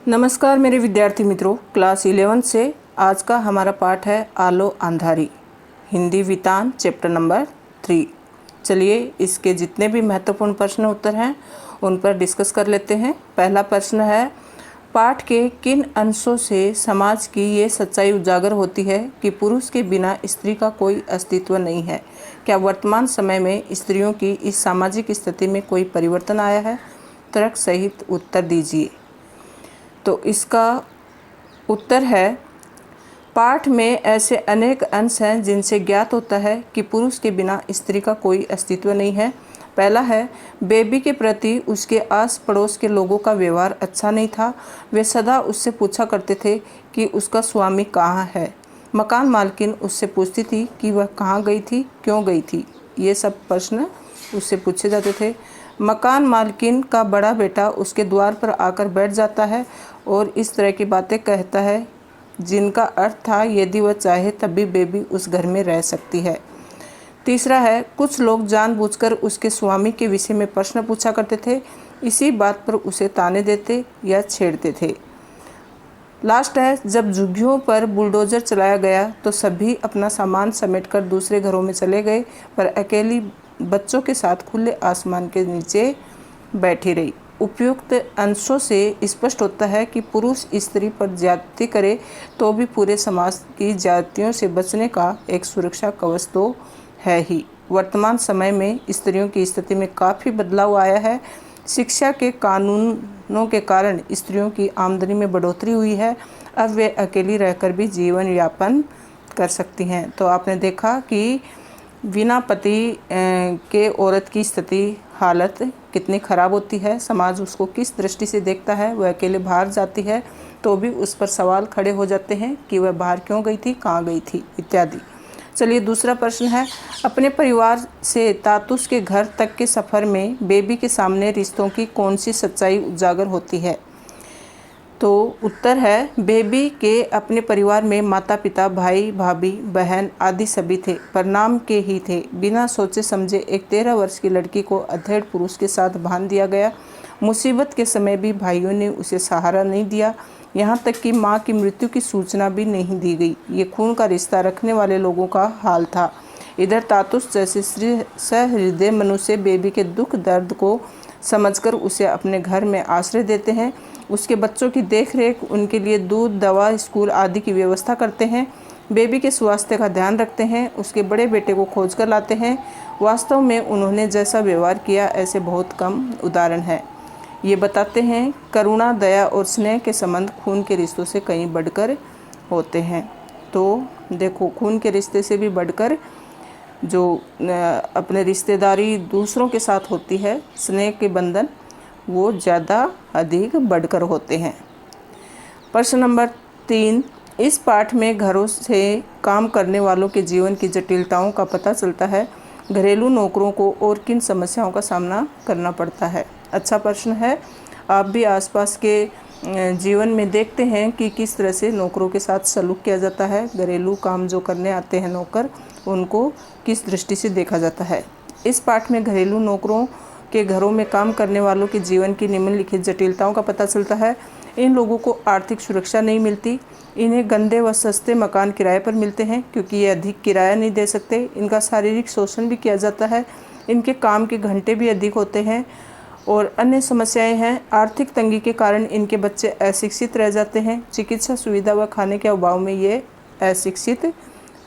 नमस्कार मेरे विद्यार्थी मित्रों, क्लास 11 से आज का हमारा पाठ है आलो अंधारी, हिंदी वितान चैप्टर नंबर 3। चलिए इसके जितने भी महत्वपूर्ण प्रश्न उत्तर हैं उन पर डिस्कस कर लेते हैं। पहला प्रश्न है, पाठ के किन अंशों से समाज की ये सच्चाई उजागर होती है कि पुरुष के बिना स्त्री का कोई अस्तित्व नहीं है? क्या वर्तमान समय में स्त्रियों की इस सामाजिक स्थिति में कोई परिवर्तन आया है? तर्क सहित उत्तर दीजिए। तो इसका उत्तर है, पाठ में ऐसे अनेक अंश हैं जिनसे ज्ञात होता है कि पुरुष के बिना स्त्री का कोई अस्तित्व नहीं है। पहला है, बेबी के प्रति उसके आस पड़ोस के लोगों का व्यवहार अच्छा नहीं था। वे सदा उससे पूछा करते थे कि उसका स्वामी कहाँ है। मकान मालकिन उससे पूछती थी कि वह कहाँ गई थी, क्यों गई थी। ये सब प्रश्न उससे पूछे जाते थे। मकान मालकिन का बड़ा बेटा उसके द्वार पर आकर बैठ जाता है और इस तरह की बातें कहता है जिनका अर्थ था यदि वह चाहे तब भी बेबी उस घर में रह सकती है। तीसरा है, कुछ लोग जानबूझकर उसके स्वामी के विषय में प्रश्न पूछा करते थे, इसी बात पर उसे ताने देते या छेड़ते थे। लास्ट है, जब झुग्गियों पर बुलडोजर चलाया गया तो सभी अपना सामान समेटकर दूसरे घरों में चले गए, पर अकेली बच्चों के साथ खुले आसमान के नीचे बैठी रही। उपयुक्त अंशों से स्पष्ट होता है कि पुरुष स्त्री पर ज्यादती करे तो भी पूरे समाज की ज्यादतियों से बचने का एक सुरक्षा कवच तो है ही। वर्तमान समय में स्त्रियों की स्थिति में काफ़ी बदलाव आया है। शिक्षा के कानूनों के कारण स्त्रियों की आमदनी में बढ़ोतरी हुई है। अब वे अकेली रहकर भी जीवन यापन कर सकती हैं। तो आपने देखा कि बिना पति के औरत की स्थिति हालत कितनी ख़राब होती है। समाज उसको किस दृष्टि से देखता है। वह अकेले बाहर जाती है तो भी उस पर सवाल खड़े हो जाते हैं कि वह बाहर क्यों गई थी, कहाँ गई थी इत्यादि। चलिए दूसरा प्रश्न है, अपने परिवार से तातुस के घर तक के सफ़र में बेबी के सामने रिश्तों की कौन सी सच्चाई उजागर होती है? तो उत्तर है, बेबी के अपने परिवार में माता पिता, भाई भाभी, बहन आदि सभी थे, पर नाम के ही थे। बिना सोचे समझे एक 13 वर्ष की लड़की को अधेड़ पुरुष के साथ बांध दिया गया। मुसीबत के समय भी भाइयों ने उसे सहारा नहीं दिया, यहाँ तक कि माँ की मृत्यु की सूचना भी नहीं दी गई। ये खून का रिश्ता रखने वाले लोगों का हाल था। इधर तातुस जैसे सहृदय मनुष्य बेबी के दुख दर्द को समझकर उसे अपने घर में आश्रय देते हैं। उसके बच्चों की देखरेख, उनके लिए दूध, दवा, स्कूल आदि की व्यवस्था करते हैं। बेबी के स्वास्थ्य का ध्यान रखते हैं। उसके बड़े बेटे को खोज कर लाते हैं। वास्तव में उन्होंने जैसा व्यवहार किया ऐसे बहुत कम उदाहरण हैं। ये बताते हैं करुणा, दया और स्नेह के संबंध खून के रिश्तों से कहीं बढ़कर होते हैं। तो देखो, खून के रिश्ते से भी बढ़कर जो अपने रिश्तेदारी दूसरों के साथ होती है, स्नेह के बंधन, वो ज़्यादा अधिक बढ़कर होते हैं। प्रश्न नंबर 3, इस पाठ में घरों से काम करने वालों के जीवन की जटिलताओं का पता चलता है। घरेलू नौकरों को और किन समस्याओं का सामना करना पड़ता है? अच्छा प्रश्न है। आप भी आसपास के जीवन में देखते हैं कि किस तरह से नौकरों के साथ सलूक किया जाता है। घरेलू काम जो करने आते हैं नौकर, उनको किस दृष्टि से देखा जाता है। इस पाठ में घरेलू नौकरों के घरों में काम करने वालों के जीवन की निम्नलिखित जटिलताओं का पता चलता है। इन लोगों को आर्थिक सुरक्षा नहीं मिलती। इन्हें गंदे व सस्ते मकान किराए पर मिलते हैं क्योंकि ये अधिक किराया नहीं दे सकते। इनका शारीरिक शोषण भी किया जाता है। इनके काम के घंटे भी अधिक होते हैं और अन्य समस्याएं हैं। आर्थिक तंगी के कारण इनके बच्चे अशिक्षित रह जाते हैं। चिकित्सा सुविधा व खाने के अभाव में ये अशिक्षित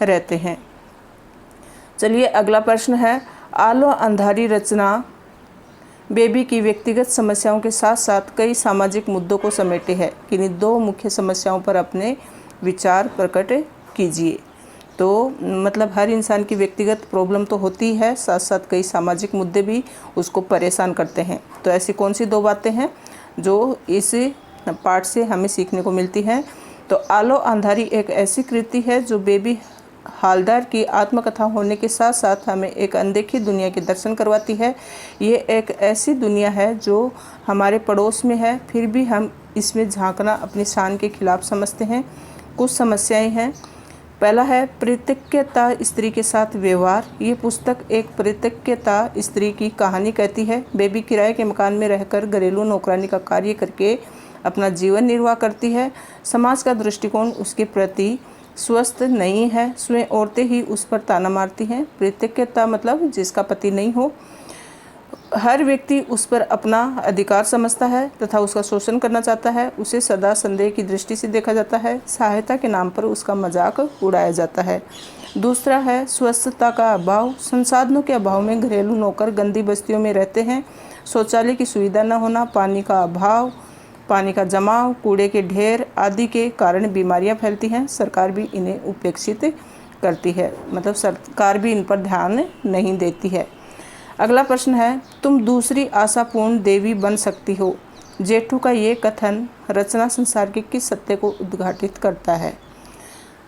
रहते हैं। चलिए अगला प्रश्न है, आलो अंधारी रचना बेबी की व्यक्तिगत समस्याओं के साथ साथ कई सामाजिक मुद्दों को समेटे है। किन्हीं 2 मुख्य समस्याओं पर अपने विचार प्रकट कीजिए। तो मतलब हर इंसान की व्यक्तिगत प्रॉब्लम तो होती है, साथ साथ कई सामाजिक मुद्दे भी उसको परेशान करते हैं। तो ऐसी कौन सी 2 बातें हैं जो इस पाठ से हमें सीखने को मिलती हैं? तो आलो अंधारी एक ऐसी कृति है जो बेबी हालदार की आत्मकथा होने के साथ साथ हमें एक अनदेखी दुनिया के दर्शन करवाती है। ये एक ऐसी दुनिया है जो हमारे पड़ोस में है, फिर भी हम इसमें झांकना अपनी शान के खिलाफ समझते हैं। कुछ समस्याएं हैं। पहला है परित्यक्ता स्त्री के साथ व्यवहार। ये पुस्तक एक परित्यक्ता स्त्री की कहानी कहती है। बेबी किराए के मकान में रहकर घरेलू नौकरानी का कार्य करके अपना जीवन निर्वाह करती है। समाज का दृष्टिकोण उसके प्रति स्वस्थ नहीं है। स्वयं औरतें ही उस पर ताना मारती हैं। कृतज्ञता मतलब जिसका पति नहीं हो। हर व्यक्ति उस पर अपना अधिकार समझता है तथा उसका शोषण करना चाहता है। उसे सदा संदेह की दृष्टि से देखा जाता है। सहायता के नाम पर उसका मजाक उड़ाया जाता है। दूसरा है स्वस्थता का अभाव। संसाधनों के अभाव में घरेलू नौकर गंदी बस्तियों में रहते हैं। शौचालय की सुविधा न होना, पानी का अभाव, पानी का जमाव, कूड़े के ढेर आदि के कारण बीमारियां फैलती हैं। सरकार भी इन्हें उपेक्षित करती है, मतलब सरकार भी इन पर ध्यान नहीं देती है। अगला प्रश्न है, तुम दूसरी आशापूर्ण देवी बन सकती हो। जेठू का ये कथन रचना संसार के किस सत्य को उद्घाटित करता है?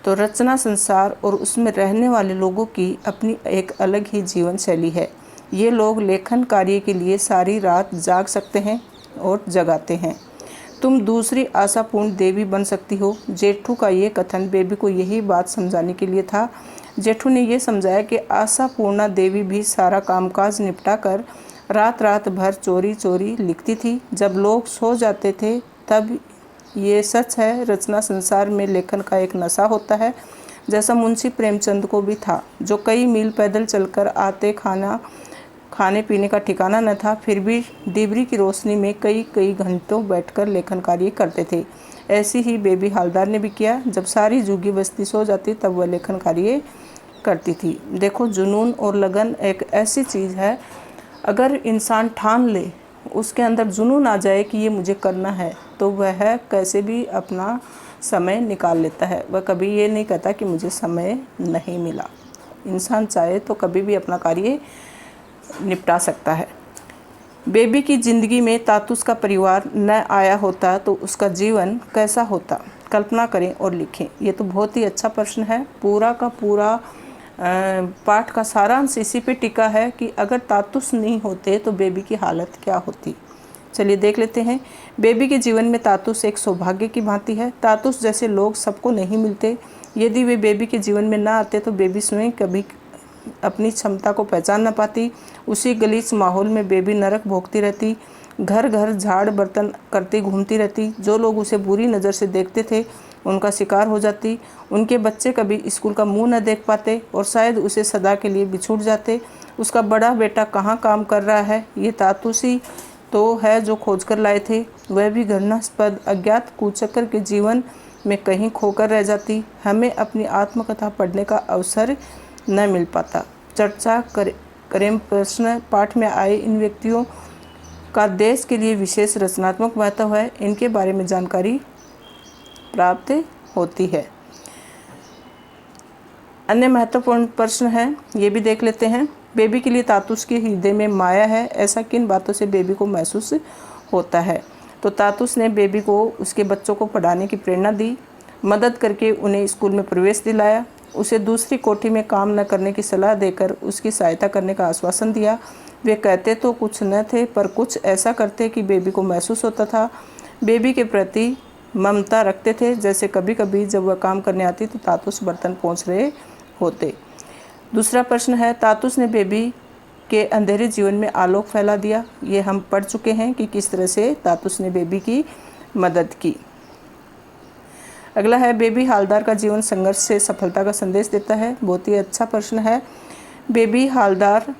तो रचना संसार और उसमें रहने वाले लोगों की अपनी एक अलग ही जीवन शैली है। ये लोग लेखन कार्य के लिए सारी रात जाग सकते हैं और जगाते हैं। तुम दूसरी आशापूर्ण देवी बन सकती हो। जेठू का ये कथन बेबी को यही बात समझाने के लिए था। जेठू ने यह समझाया कि आशापूर्णा देवी भी सारा कामकाज निपटा कर रात रात भर चोरी चोरी लिखती थी। जब लोग सो जाते थे तब ये सच है, रचना संसार में लेखन का एक नशा होता है, जैसा मुंशी प्रेमचंद को भी था, जो कई मील पैदल चलकर आते। खाने पीने का ठिकाना न था, फिर भी डिबरी की रोशनी में कई घंटों बैठकर लेखन कार्य करते थे। ऐसी ही बेबी हालदार ने भी किया। जब सारी जुगी बस्ती सो जाती तब वह लेखन कार्य करती थी। देखो, जुनून और लगन एक ऐसी चीज़ है, अगर इंसान ठान ले, उसके अंदर जुनून आ जाए कि ये मुझे करना है, तो वह कैसे भी अपना समय निकाल लेता है। वह कभी ये नहीं कहता कि मुझे समय नहीं मिला। इंसान चाहे तो कभी भी अपना कार्य निपटा सकता है। बेबी की ज़िंदगी में तातुस का परिवार न आया होता तो उसका जीवन कैसा होता? कल्पना करें और लिखें। ये तो बहुत ही अच्छा प्रश्न है। पूरा का पूरा पाठ का सारांश इसी पे टिका है कि अगर तातुस नहीं होते तो बेबी की हालत क्या होती। चलिए देख लेते हैं। बेबी के जीवन में तातुस एक सौभाग्य की भांति है। तातुस जैसे लोग सबको नहीं मिलते। यदि वे बेबी के जीवन में ना आते तो बेबी स्वयं कभी अपनी क्षमता को पहचान न पाती। उसी गलीच माहौल में बेबी नरक भोगती रहती, घर घर झाड़ बर्तन करती घूमती रहती। जो लोग उसे बुरी नज़र से देखते थे उनका शिकार हो जाती। उनके बच्चे कभी स्कूल का मुंह न देख पाते और शायद उसे सदा के लिए बिछुड़ जाते। उसका बड़ा बेटा कहाँ काम कर रहा है, ये तातुसी तो है जो खोज कर लाए थे। वह भी घृणास्पद अज्ञात कुचक्कर के जीवन में कहीं खोकर रह जाती। हमें अपनी आत्मकथा पढ़ने का अवसर न मिल पाता। चर्चा करें प्रश्न पाठ में आए इन व्यक्तियों का देश के लिए विशेष रचनात्मक महत्व है। इनके बारे में जानकारी प्राप्त होती है। अन्य महत्वपूर्ण प्रश्न है, ये भी देख लेते हैं। बेबी के लिए तातुस के हृदय में माया है, ऐसा किन बातों से बेबी को महसूस होता है? तो तातुस ने बेबी को उसके बच्चों को पढ़ाने की प्रेरणा दी, मदद करके उन्हें स्कूल में प्रवेश दिलाया, उसे दूसरी कोठी में काम न करने की सलाह देकर उसकी सहायता करने का आश्वासन दिया। वे कहते तो कुछ न थे पर कुछ ऐसा करते कि बेबी को महसूस होता था। बेबी के प्रति ममता रखते थे, जैसे कभी कभी जब वह काम करने आती तो तातुस बर्तन पोंछ रहे होते। दूसरा प्रश्न है, तातुस ने बेबी के अंधेरे जीवन में आलोक फैला दिया। ये हम पढ़ चुके हैं कि किस तरह से तातुस ने बेबी की मदद की। अगला है, बेबी हालदार का जीवन संघर्ष से सफलता का संदेश देता है। बहुत ही अच्छा प्रश्न है। बेबी हालदार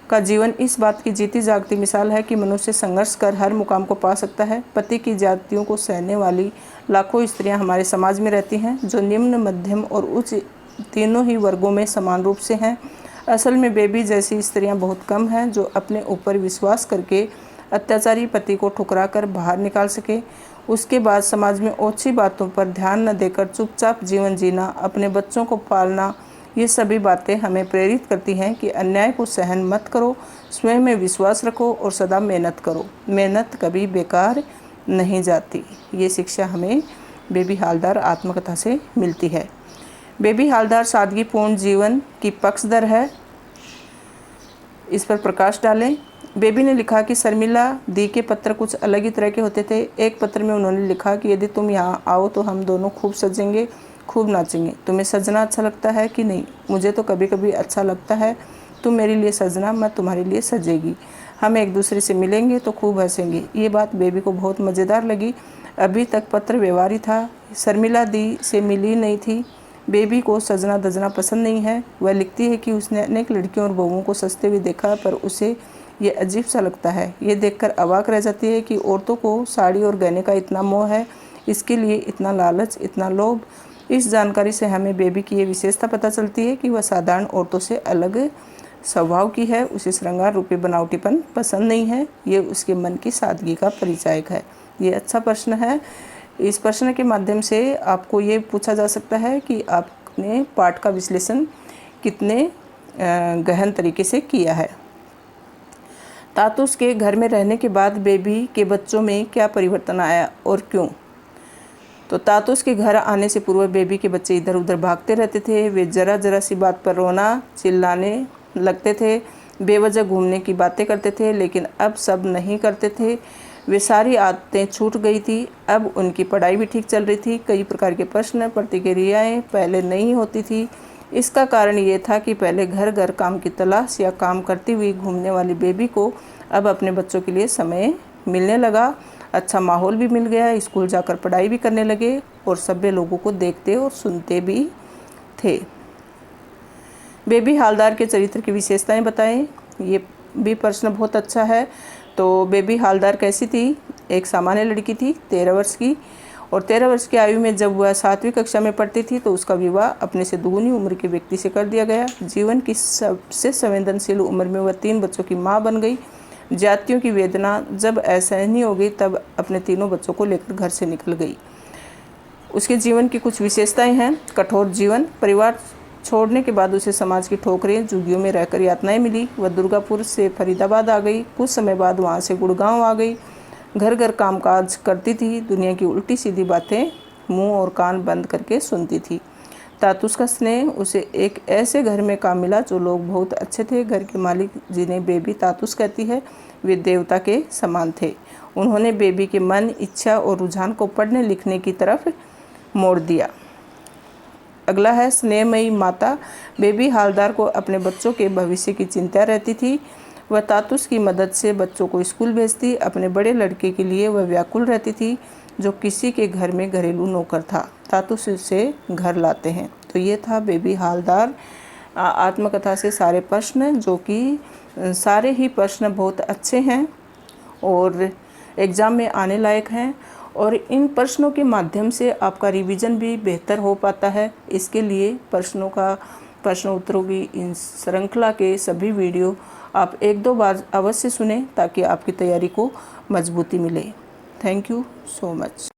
का जीवन इस बात की जीती जागती मिसाल है कि मनुष्य संघर्ष कर हर मुकाम को पा सकता है। पति की जातियों को सहने वाली लाखों स्त्रियां हमारे समाज में रहती हैं, जो निम्न, मध्यम और उच्च तीनों ही वर्गों में समान रूप से हैं। असल में बेबी जैसी स्त्रियां बहुत कम हैं जो अपने ऊपर विश्वास करके अत्याचारी पति को ठुकरा कर बाहर निकाल सके। उसके बाद समाज में ओछी बातों पर ध्यान न देकर चुपचाप जीवन जीना, अपने बच्चों को पालना, ये सभी बातें हमें प्रेरित करती हैं कि अन्याय को सहन मत करो, स्वयं में विश्वास रखो और सदा मेहनत करो। मेहनत कभी बेकार नहीं जाती। ये शिक्षा हमें बेबी हालदार आत्मकथा से मिलती है। बेबी हालदार सादगीपूर्ण जीवन की पक्षधर है, इस पर प्रकाश डालें। बेबी ने लिखा कि शर्मिला दी के पत्र कुछ अलग ही तरह के होते थे। एक पत्र में उन्होंने लिखा कि यदि तुम यहाँ आओ तो हम दोनों खूब सजेंगे, खूब नाचेंगे। तुम्हें सजना अच्छा लगता है कि नहीं? मुझे तो कभी कभी अच्छा लगता है। तुम मेरे लिए सजना, मैं तुम्हारे लिए सजेगी। हम एक दूसरे से मिलेंगे तो खूब हंसेंगे। ये बात बेबी को बहुत मज़ेदार लगी। अभी तक पत्र व्यवहार था। शर्मिला दी से मिली नहीं थी। बेबी को सजना धजना पसंद नहीं है। वह लिखती है कि उसने अनेक लड़कियों और बहुओं को सजते हुए देखा, पर उसे ये अजीब सा लगता है। ये देखकर अवाक रह जाती है कि औरतों को साड़ी और गहने का इतना मोह है, इसके लिए इतना लालच, इतना लोभ। इस जानकारी से हमें बेबी की ये विशेषता पता चलती है कि वह साधारण औरतों से अलग स्वभाव की है। उसे श्रृंगार रूपी बनावटीपन पसंद नहीं है। ये उसके मन की सादगी का परिचायक है। ये अच्छा प्रश्न है। इस प्रश्न के माध्यम से आपको ये पूछा जा सकता है कि आपने पाठ का विश्लेषण कितने गहन तरीके से किया है। तातुस के घर में रहने के बाद बेबी के बच्चों में क्या परिवर्तन आया और क्यों? तो तातुस के घर आने से पूर्व बेबी के बच्चे इधर उधर भागते रहते थे। वे जरा जरा सी बात पर रोना चिल्लाने लगते थे, बेवजह घूमने की बातें करते थे, लेकिन अब सब नहीं करते थे। वे सारी आदतें छूट गई थी। अब उनकी पढ़ाई भी ठीक चल रही थी। कई प्रकार के प्रश्न प्रतिक्रियाएं पहले नहीं होती थी। इसका कारण ये था कि पहले घर घर काम की तलाश या काम करती हुई घूमने वाली बेबी को अब अपने बच्चों के लिए समय मिलने लगा। अच्छा माहौल भी मिल गया। स्कूल जाकर पढ़ाई भी करने लगे और सभ्य लोगों को देखते और सुनते भी थे। बेबी हालदार के चरित्र की विशेषताएं बताएं। ये भी प्रश्न बहुत अच्छा है। तो बेबी हालदार कैसी थी? एक सामान्य लड़की थी, 13 वर्ष की, और 13 वर्ष की आयु में जब वह 7वीं कक्षा में पढ़ती थी तो उसका विवाह अपने से दुगुनी उम्र के व्यक्ति से कर दिया गया। जीवन की सबसे संवेदनशील उम्र में वह 3 बच्चों की माँ बन गई। जातियों की वेदना जब असहनीय हो गई तब अपने तीनों बच्चों को लेकर घर से निकल गई। उसके जीवन की कुछ विशेषताएं हैं। कठोर जीवन। परिवार छोड़ने के बाद उसे समाज की ठोकरें, झुग्गियों में रहकर यातनाएं मिली। वह दुर्गापुर से फरीदाबाद आ गई। कुछ समय बाद वहां से गुड़गांव आ गई। घर घर कामकाज करती थी। दुनिया की उल्टी सीधी बातें मुंह और कान बंद करके सुनती थी। तातुस का स्नेह उसे एक ऐसे घर में काम मिला जो लोग बहुत अच्छे थे। घर के मालिक, जिन्हें बेबी तातुस कहती है, वे देवता के समान थे। उन्होंने बेबी के मन, इच्छा और रुझान को पढ़ने लिखने की तरफ मोड़ दिया। अगला है स्नेहमयी माता। बेबी हालदार को अपने बच्चों के भविष्य की चिंता रहती थी। वह तातुस की मदद से बच्चों को स्कूल भेजती। अपने बड़े लड़के के लिए वह व्याकुल रहती थी, जो किसी के घर में घरेलू नौकर था। तातुस उसे घर लाते हैं। तो ये था बेबी हालदार आत्मकथा से सारे प्रश्न, जो कि सारे ही प्रश्न बहुत अच्छे हैं और एग्ज़ाम में आने लायक हैं, और इन प्रश्नों के माध्यम से आपका रिवीजन भी बेहतर हो पाता है। इसके लिए प्रश्न उत्तरों की इन श्रृंखला के सभी वीडियो आप 1-2 बार अवश्य सुनें, ताकि आपकी तैयारी को मजबूती मिले। Thank you so much.